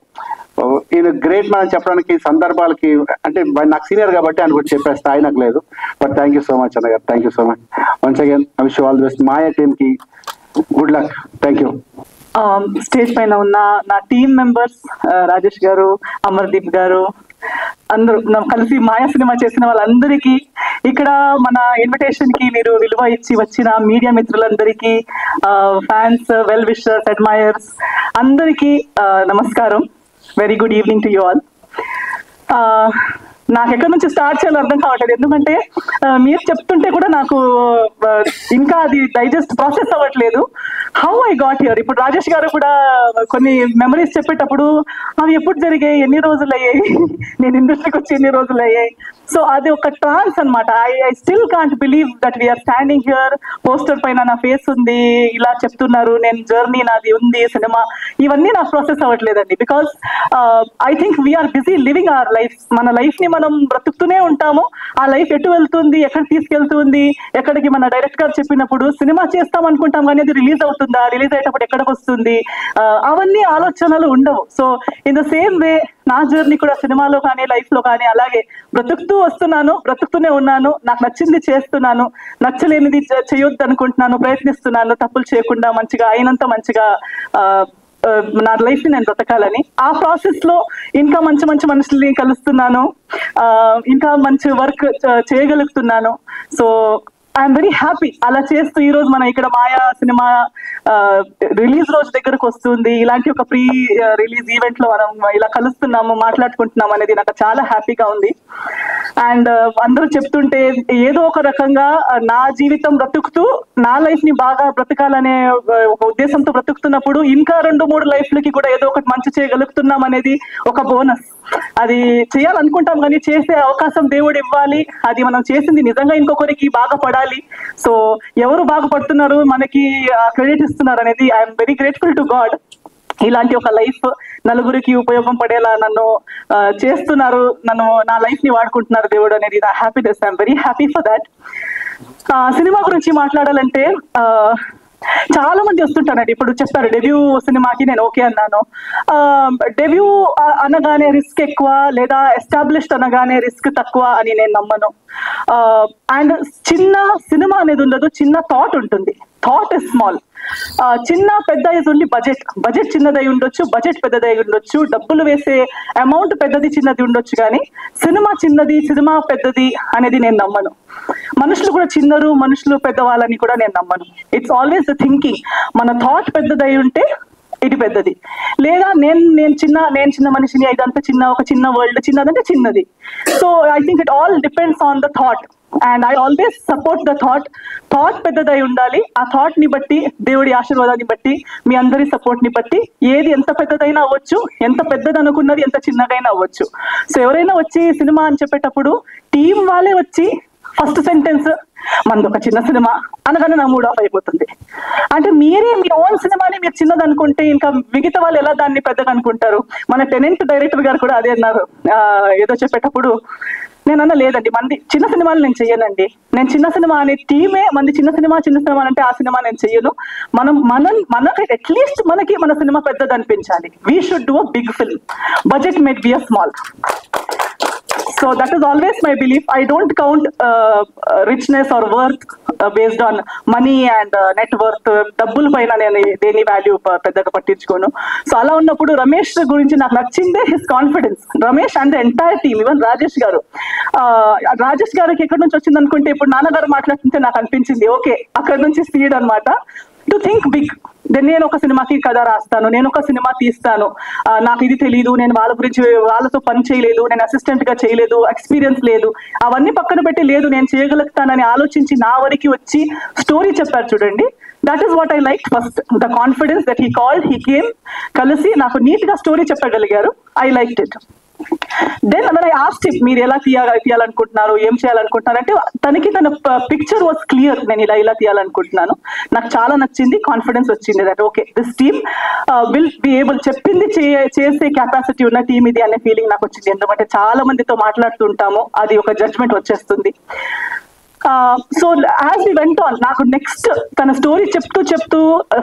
ఈయన గ్రేట్ మ్యాన్ చెప్పడానికి సందర్భాలకి అంటే నాకు సీనియర్ కాబట్టి ఆయన గురించి చెప్పే స్థాయి నాకు లేదు. But thank you so much అన్న గారు. Thank you so much once again. I wish all the best. Maya team కి good luck. Thank you. Stage పైన ఉన్న నా టీమ్ మెంబర్స్ రాజేష్ గారు, అమర్దీప్ గారు, అందరూ కలిసి మాయా సినిమా చేసిన వాళ్ళందరికీ, ఇక్కడ మన ఇన్విటేషన్ కి మీరు విలువ ఇచ్చి వచ్చిన మీడియా మిత్రులందరికీ, ఫ్యాన్స్, వెల్ విషర్స్, అడ్మైయర్స్ అందరికీ నమస్కారం. Very good evening to you all. నాకు ఎక్కడి నుంచి స్టార్ట్ చేయాలో అర్థం కావట్లేదు, ఎందుకంటే మీరు చెప్తుంటే కూడా నాకు ఇంకా అది డైజెస్ట్ ప్రాసెస్ అవ్వట్లేదు. How I got here. ఇప్పుడు రాజేష్ గారు కూడా కొన్ని మెమరీస్ చెప్పేటప్పుడు అవి ఎప్పుడు జరిగాయి, ఎన్ని రోజులు అయ్యాయి, నేను ఇండస్ట్రీకి వచ్చి ఎన్ని రోజులు అయ్యాయి. సో అది ఒక ట్రాన్స్ అనమాట. I still can't believe that we're standing here. Poster పైన నా ఫేస్ ఉంది, ఇలా చెప్తున్నారు, నేను జర్నీ నాది ఉంది, సినిమా, ఇవన్నీ నాకు ప్రాసెస్ అవ్వట్లేదండి. Because I think we are busy living our life. మన లైఫ్ ని మనం బ్రతుకుతూనే ఉంటాము. ఆ లైఫ్ ఎటు వెళ్తుంది, ఎక్కడ తీసుకెళ్తుంది, ఎక్కడికి మన డైరెక్ట్ గారు చెప్పినప్పుడు సినిమా చేస్తాం అనుకుంటాం, కానీ అది రిలీజ్ అవుతుందా, రిలీజ్ అయ్యేటప్పుడు ఎక్కడికి వస్తుంది, అవన్నీ ఆలోచనలు ఉండవు. So in the same way నా జర్నీ కూడా సినిమాలో కానీ లైఫ్ లో కానీ అలాగే బ్రతుకుతూ వస్తున్నాను, బ్రతుకుతూనే ఉన్నాను. నాకు నచ్చింది చేస్తున్నాను, నచ్చలేనిది చేయొద్దు అనుకుంటున్నాను, ప్రయత్నిస్తున్నాను తప్పులు చేయకుండా మంచిగా అయినంత మంచిగా నా లైఫ్ ని నేను బ్రతకాలని. ఆ ప్రాసెస్ లో ఇంకా మంచి మంచి మనుషుల్ని కలుస్తున్నాను, ఇంకా మంచి వర్క్ చేయగలుగుతున్నాను. So I'm very happy. అలా చేస్తూ ఈ రోజు మనం ఇక్కడ మాయా సినిమా రిలీజ్ రోజు దగ్గరకు వస్తుంది, ఇలాంటి ఒక ప్రీ రిలీజ్ ఈవెంట్ లో మనం ఇలా కలుస్తున్నాము, మాట్లాడుకుంటున్నాం అనేది నాకు చాలా హ్యాపీగా ఉంది. అండ్ అందరూ చెప్తుంటే ఏదో ఒక రకంగా నా జీవితం బ్రతుకుతూ నా లైఫ్ ని బాగా బ్రతకాలనే ఒక ఉద్దేశంతో బ్రతుకుతున్నప్పుడు ఇంకా 2-3 లైఫ్లకి కూడా ఏదో ఒకటి మంచి చేయగలుగుతున్నాం అనేది ఒక బోనస్. అది చేయాలనుకుంటాం కానీ చేసే అవకాశం దేవుడు ఇవ్వాలి. అది మనం చేసింది నిజంగా ఇంకొకరికి బాగుపడాలి. సో ఎవరు బాగుపడుతున్నారు, మనకి క్రెడిట్ ఇస్తున్నారు అనేది I'm very grateful to God. ఇలాంటి ఒక లైఫ్ నలుగురికి ఉపయోగం పడేలా నన్ను చేస్తున్నారు, నా లైఫ్ ని వాడుకుంటున్నారు దేవుడు అనేది నా happiness. I'm very happy for that. Cinema గురించి మాట్లాడాలంటే చాలా మంది వస్తుంటారండి. ఇప్పుడు చెప్పారు డెబ్యూ సినిమాకి నేను ఓకే అన్నాను. డెబ్యూ అనగానే రిస్క్ ఎక్కువ, లేదా ఎస్టాబ్లిష్డ్ అనగానే రిస్క్ తక్కువ అని నేను నమ్మను. అండ్ చిన్న సినిమా అనేది ఉండదు, చిన్న థాట్ ఉంటుంది. Thought is small. చిన్న పెద్ద ఉండి బడ్జెట్ చిన్నదై ఉండొచ్చు, బడ్జెట్ పెద్దదై ఉండొచ్చు, డబ్బులు వేసే అమౌంట్ పెద్దది చిన్నది ఉండొచ్చు, కానీ సినిమా చిన్నది, సినిమా పెద్దది అనేది నేను నమ్మను. మనుషులు కూడా చిన్నరు, మనుషులు పెద్దవాళ్ళని కూడా నేను నమ్మను. It's always the thinking. మన థాట్ పెద్దదై ఉంటే ఇది పెద్దది, లేదా నేను చిన్న మనిషిని, ఇదంతా ఒక చిన్న వరల్డ్, చిన్నదంటే చిన్నది. So I think it all depends on the thought. And I always support the thought. Thought పెద్దదై ఉండాలి. ఆ థాట్ ని బట్టి, దేవుడి ఆశీర్వాదాన్ని బట్టి, మీ అందరి సపోర్ట్ ని బట్టి ఏది ఎంత పెద్దదైనా అవ్వచ్చు, ఎంత పెద్దది అనుకున్నది ఎంత చిన్నదైనా అవ్వచ్చు. సో ఎవరైనా వచ్చి సినిమా అని చెప్పేటప్పుడు టీం వాళ్ళే వచ్చి ఫస్ట్ సెంటెన్స్ మనది ఒక చిన్న సినిమా అనగానే నా మూడ్ ఆఫ్ అయిపోతుంది. అంటే మీరే మీ ఓన్ సినిమాని మీరు చిన్నది అనుకుంటే ఇంకా మిగతా వాళ్ళు ఎలా దాన్ని పెద్దగా అనుకుంటారు? మన టెనెంట్ డైరెక్టర్ గారు కూడా అదే అన్నారు ఏదో చెప్పేటప్పుడు. నేను అన్న లేదండి, మంది చిన్న సినిమాలు నేను చెయ్యనండి. నేను చిన్న సినిమా అనే టీమే మంది చిన్న సినిమా అంటే ఆ సినిమా నేను చెయ్యను. మనకి అట్లీస్ట్ మనకి మన సినిమా పెద్దది అనిపించాలి. We should do a big film. Budget mate be a small. So that is always my belief. I don't count richness or worth based on money and net worth. డబ్బుల పైన నేను దేని వాల్యూ పెద్దగా పట్టించుకోను. సో అలా ఉన్నప్పుడు రమేష్ గురించి నాకు నచ్చిందే his confidence. Ramesh and the entire team, even Rajesh గారు. రాజేష్ గారికి ఎక్కడి నుంచి వచ్చింది అనుకుంటే, ఇప్పుడు నాన్నగారు మాట్లాడుతుంటే నాకు అనిపించింది ఓకే అక్కడి నుంచి సీడ్ అనమాట. To think big. నేను ఒక సినిమాకి కథ రాస్తాను, నేను ఒక సినిమా తీస్తాను, నాకు ఇది తెలియదు, నేను వాళ్ళ గురించి వాళ్ళతో పని చేయలేదు, నేను అసిస్టెంట్ గా చేయలేదు, ఎక్స్పీరియన్స్ లేదు, అవన్నీ పక్కన పెట్టి లేదు నేను చేయగలుగుతానని ఆలోచించి నా వరకు వచ్చి స్టోరీ చెప్పారు చూడండి. That is what I like first. The confidence that he called, he came, కలిసి నాకు నీట్ గా స్టోరీ చెప్పగలిగారు. I liked it. Then when I asked him, మీరు ఎలా తీయాలనుకుంటున్నారు, ఏం చేయాలనుకుంటున్నారు అంటే, తనకి తన పిక్చర్ వాజ్ క్లియర్. నేను ఇలా తీయాలనుకుంటున్నాను, నాకు చాలా నచ్చింది, కాన్ఫిడెన్స్ వచ్చింది that okay this team will be able, చెప్పింది చేసే కెపాసిటీ ఉన్న టీమ్ ఇది అనే ఫీలింగ్ నాకు వచ్చింది. ఎందుకంటే చాలా మందితో మాట్లాడుతుంటాము, అది ఒక జడ్జ్మెంట్ వచ్చేస్తుంది. So as we went on, నాకు నెక్స్ట్ తన స్టోరీ చెప్తూ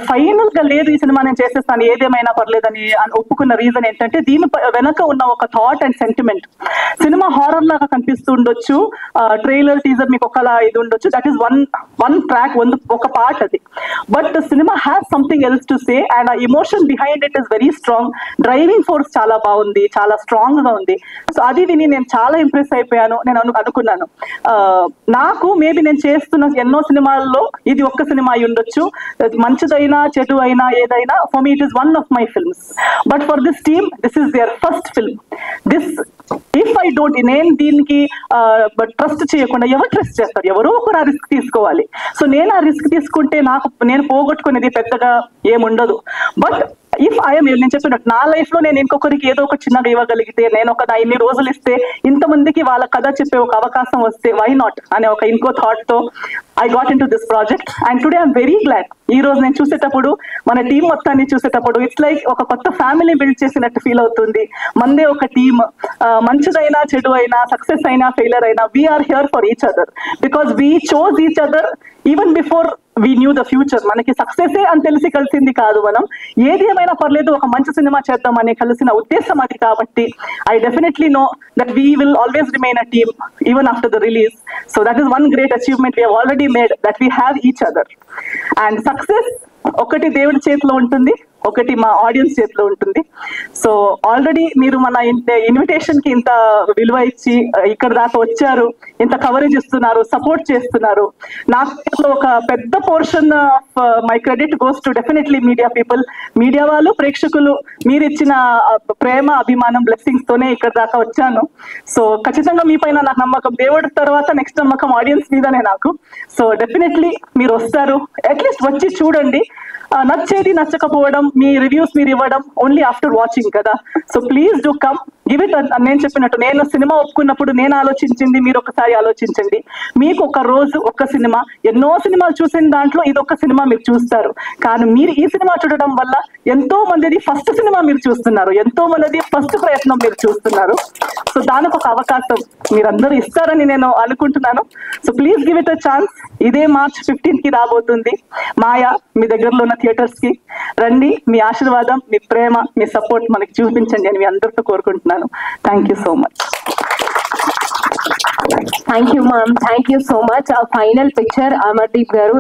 ఫైనల్ గా లేదు ఈ సినిమా నేను చేసేస్తాను ఏదేమైనా పర్లేదని ఒప్పుకున్న రీజన్ ఏంటంటే, దీని వెనక ఉన్న ఒక thought and sentiment. Cinema horror లాగా కనిపిస్తూ ఉండొచ్చు, ట్రైలర్ టీజర్ మీకు ఒకలా ఇది ఉండొచ్చు, దట్ ఈస్ వన్ ట్రాక్, ఒక పార్ట్ అది. But cinema has something else to say and ఆ emotion behind it is very strong. Driving force చాలా బాగుంది, చాలా స్ట్రాంగ్ గా ఉంది. సో అది విని నేను చాలా ఇంప్రెస్ అయిపోయాను. నేను అనుకున్నాను నాకు మేబీ నేను చేస్తున్న ఎన్నో సినిమాల్లో ఇది ఒక్క సినిమా అయి ఉండొచ్చు, మంచిదైనా చెడు అయినా ఏదైనా, for me it is one of my films. But for this team this is their first film. This if I don't, నేను దీనికి ట్రస్ట్ చేయకుండా ఎవరు ట్రస్ట్ చేస్తారు? ఎవరో ఒకరు ఆ రిస్క్ తీసుకోవాలి. సో నేను ఆ రిస్క్ తీసుకుంటే నేను పోగొట్టుకునేది పెద్దగా ఏముండదు. బట్ ఇఫ్ ఐఎమ్, నేను చెప్పినట్టు నా లైఫ్ లో నేను ఇంకొకరికి ఏదో ఒక చిన్నగా ఇవ్వగలిగితే, నేను నా ఇన్ని రోజులు ఇస్తే ఇంతమందికి వాళ్ళ కథ చెప్పే ఒక అవకాశం వస్తే వై నాట్ అనే ఒక ఇంకో థాట్ తో I got in to this project. And today I'm very glad. ఈ రోజు నేను చూసేటప్పుడు, మన టీం మొత్తాన్ని చూసేటప్పుడు ఇట్స్ లైక్ ఒక కొత్త ఫ్యామిలీ బిల్డ్ చేసినట్టు ఫీల్ అవుతుంది. మందే ఒక టీమ్, మంచిదైనా చెడు అయినా, సక్సెస్ అయినా ఫెయిలర్ అయినా, we're here for each other because we chose each other even before we knew the future. మనకి సక్సెసే అని తెలిసి కలిసింది కాదు, మనం ఏది ఏమైనా పర్లేదు ఒక మంచి సినిమా చేద్దాం అనే కలిసిన ఉద్దేశం అది. కాబట్టి I definitely know that we will always remain a team even after the release. So that is one great achievement we have already made, that we have each other. And success ఒకటి దేవుడి చేతిలో ఉంటుంది, ఒకటి మా audience చేతిలో ఉంటుంది. So already మీరు మన ఇన్విటేషన్ కి ఇంత విలువ ఇచ్చి ఇక్కడ దాకా వచ్చారు, ఇంత కవరేజ్ ఇస్తున్నారు, సపోర్ట్ చేస్తున్నారు. నాకు ఒక పెద్ద portion of my credit goes to definitely media people. Media వాళ్ళు, ప్రేక్షకులు, మీరు ఇచ్చిన ప్రేమ, అభిమానం, బ్లెస్సింగ్స్ తోనే ఇక్కడ దాకా వచ్చాను. సో ఖచ్చితంగా మీ పైన నాకు నమ్మకం, దేవుడి తర్వాత నెక్స్ట్ నమ్మకం ఆడియన్స్ మీదనే నాకు. సో డెఫినెట్లీ మీరు వస్తారు, అట్లీస్ట్ వచ్చి చూడండి. నచ్చేది నచ్చకపోవడం, మీ రివ్యూస్ మీరు ఇవ్వడం ఓన్లీ ఆఫ్టర్ వాచింగ్ కదా. So please do come, give it. నేను చెప్పినట్టు, నేను సినిమా ఒప్పుకున్నప్పుడు నేను ఆలోచించింది మీరు ఒకసారి ఆలోచించండి. మీకు ఒక రోజు ఒక్క సినిమా, ఎన్నో సినిమాలు చూసిన దాంట్లో ఇది ఒక సినిమా మీరు చూస్తారు, కానీ మీరు ఈ సినిమా చూడడం వల్ల ఎంతో మందిది ఫస్ట్ సినిమా మీరు చూస్తున్నారు, ఎంతో మందిది ఫస్ట్ ప్రయత్నం మీరు చూస్తున్నారు. సో దానికి ఒక అవకాశం మీరందరూ ఇస్తారని నేను అనుకుంటున్నాను. So please give it a chance. ఇదే March 15 కి రాబోతుంది మాయా. మీ దగ్గరలో ఉన్న థియేటర్స్ కి రండి, మీ ఆశీర్వాదం, మీ ప్రేమ, మీ సపోర్ట్ మనకి చూపించండి అని మీ అందరితో కోరుకుంటున్నాను. Thank you so much. Thank you ma'am, thank you so much. Final picture Amardeep గారు.